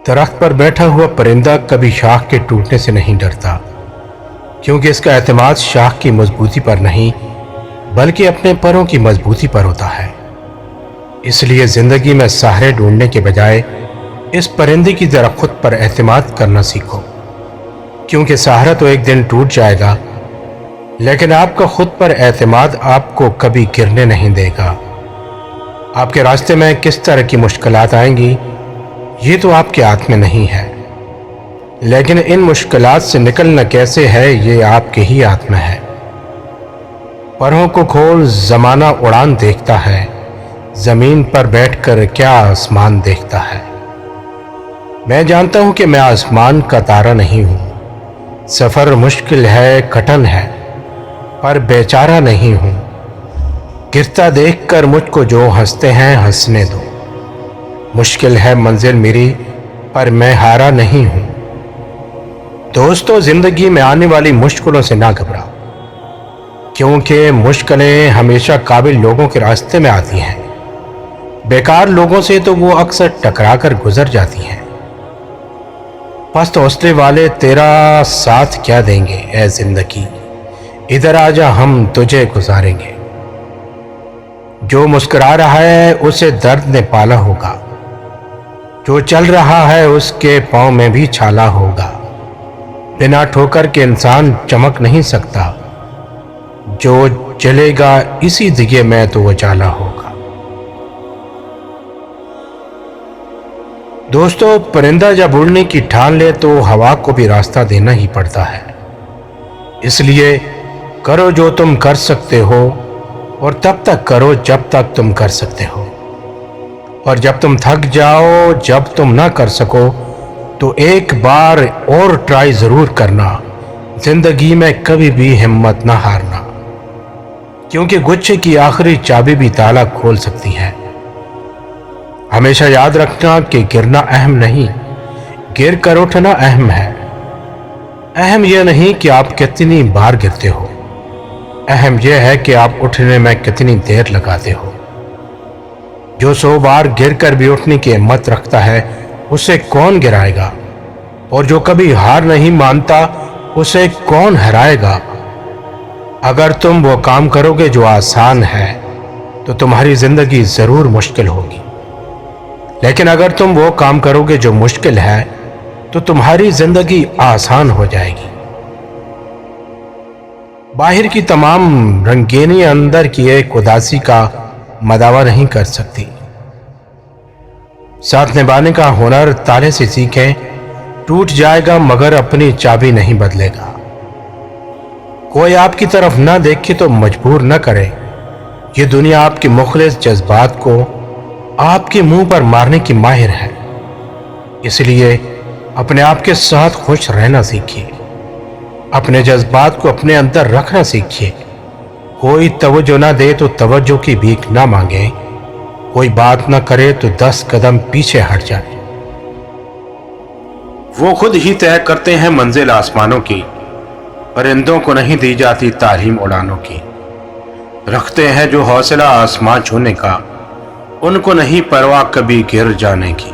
درخت پر بیٹھا ہوا پرندہ کبھی شاخ کے ٹوٹنے سے نہیں ڈرتا، کیونکہ اس کا اعتماد شاخ کی مضبوطی پر نہیں بلکہ اپنے پروں کی مضبوطی پر ہوتا ہے۔ اس لیے زندگی میں سہارے ڈھونڈنے کے بجائے اس پرندے کی طرح خود پر اعتماد کرنا سیکھو، کیونکہ سہارا تو ایک دن ٹوٹ جائے گا، لیکن آپ کا خود پر اعتماد آپ کو کبھی گرنے نہیں دے گا۔ آپ کے راستے میں کس طرح کی مشکلات آئیں گی یہ تو آپ کے ہاتھ میں نہیں ہے، لیکن ان مشکلات سے نکلنا کیسے ہے یہ آپ کے ہی ہاتھ میں ہے۔ پروں کو کھول، زمانہ اڑان دیکھتا ہے، زمین پر بیٹھ کر کیا آسمان دیکھتا ہے۔ میں جانتا ہوں کہ میں آسمان کا تارا نہیں ہوں، سفر مشکل ہے، کٹھن ہے، پر بیچارہ نہیں ہوں۔ گرتا دیکھ کر مجھ کو جو ہنستے ہیں ہنسنے دو، مشکل ہے منزل میری پر میں ہارا نہیں ہوں۔ دوستو، زندگی میں آنے والی مشکلوں سے نہ گھبراؤ، کیونکہ مشکلیں ہمیشہ قابل لوگوں کے راستے میں آتی ہیں، بیکار لوگوں سے تو وہ اکثر ٹکرا کر گزر جاتی ہیں۔ پست حوصلے والے تیرا ساتھ کیا دیں گے اے زندگی، ادھر آجا ہم تجھے گزاریں گے۔ جو مسکرا رہا ہے اسے درد نے پالا ہوگا، جو چل رہا ہے اس کے پاؤں میں بھی چھالا ہوگا۔ بنا ٹھوکر کے انسان چمک نہیں سکتا، جو چلے گا اسی دیگے میں تو اجالا ہوگا۔ دوستو، پرندہ جب اڑنے کی ٹھان لے تو ہوا کو بھی راستہ دینا ہی پڑتا ہے۔ اس لیے کرو جو تم کر سکتے ہو، اور تب تک کرو جب تک تم کر سکتے ہو، اور جب تم تھک جاؤ، جب تم نہ کر سکو تو ایک بار اور ٹرائی ضرور کرنا۔ زندگی میں کبھی بھی ہمت نہ ہارنا، کیونکہ گچھے کی آخری چابی بھی تالا کھول سکتی ہے۔ ہمیشہ یاد رکھنا کہ گرنا اہم نہیں، گر کر اٹھنا اہم ہے۔ اہم یہ نہیں کہ آپ کتنی بار گرتے ہو، اہم یہ ہے کہ آپ اٹھنے میں کتنی دیر لگاتے ہو۔ جو 100 بار گر کر بھی اٹھنے کی ہمت رکھتا ہے اسے کون گرائے گا، اور جو کبھی ہار نہیں مانتا اسے کون ہرائے گا۔ اگر تم وہ کام کرو گے جو آسان ہے تو تمہاری زندگی ضرور مشکل ہوگی، لیکن اگر تم وہ کام کرو گے جو مشکل ہے تو تمہاری زندگی آسان ہو جائے گی۔ باہر کی تمام رنگینی اندر کی ایک اداسی کا مداوا نہیں کر سکتی۔ ساتھ نبھانے کا ہنر تالے سے سیکھیں، ٹوٹ جائے گا مگر اپنی چابی نہیں بدلے گا۔ کوئی آپ کی طرف نہ دیکھے تو مجبور نہ کرے، یہ دنیا آپ کے مخلص جذبات کو آپ کے منہ پر مارنے کی ماہر ہے۔ اس لیے اپنے آپ کے ساتھ خوش رہنا سیکھیے، اپنے جذبات کو اپنے اندر رکھنا سیکھیے۔ کوئی توجہ نہ دے تو توجہ کی بھیک نہ مانگیں، کوئی بات نہ کرے تو 10 قدم پیچھے ہٹ جائے۔ وہ خود ہی طے کرتے ہیں منزل آسمانوں کی، پرندوں کو نہیں دی جاتی تعلیم اڑانوں کی۔ رکھتے ہیں جو حوصلہ آسمان چھونے کا، ان کو نہیں پرواہ کبھی گر جانے کی۔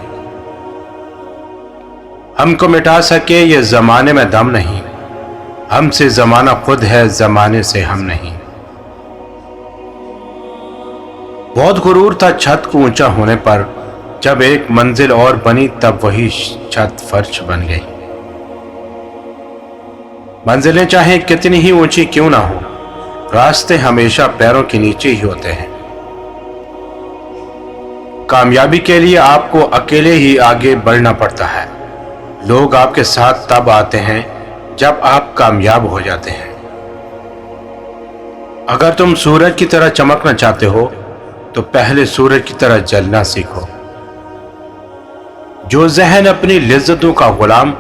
ہم کو مٹا سکے یہ زمانے میں دم نہیں، ہم سے زمانہ خود ہے، زمانے سے ہم نہیں۔ بہت غرور تھا چھت کو اونچا ہونے پر، جب ایک منزل اور بنی تب وہی چھت فرش بن گئی۔ منزلیں چاہے کتنی ہی اونچی کیوں نہ ہو، راستے ہمیشہ پیروں کے نیچے ہی ہوتے ہیں۔ کامیابی کے لیے آپ کو اکیلے ہی آگے بڑھنا پڑتا ہے۔ لوگ آپ کے ساتھ تب آتے ہیں جب آپ کامیاب ہو جاتے ہیں۔ اگر تم سورج کی طرح چمکنا چاہتے ہو تو پہلے سورج کی طرح جلنا سیکھو۔ جو ذہن اپنی لذتوں کا غلام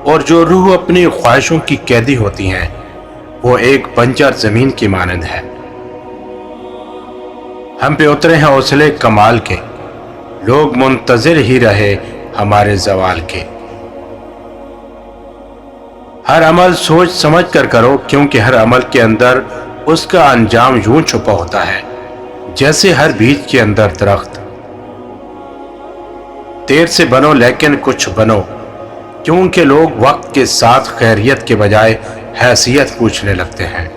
اور جو روح اپنی خواہشوں کی قیدی ہوتی ہیں، وہ ایک بنجر زمین کی مانند ہے۔ ہم پہ اترے ہیں حوصلے کمال کے، لوگ منتظر ہی رہے ہمارے زوال کے۔ ہر عمل سوچ سمجھ کر کرو، کیونکہ ہر عمل کے اندر اس کا انجام یوں چھپا ہوتا ہے جیسے ہر بیج کے اندر درخت۔ دیر سے بنو لیکن کچھ بنو، کیونکہ لوگ وقت کے ساتھ خیریت کے بجائے حیثیت پوچھنے لگتے ہیں۔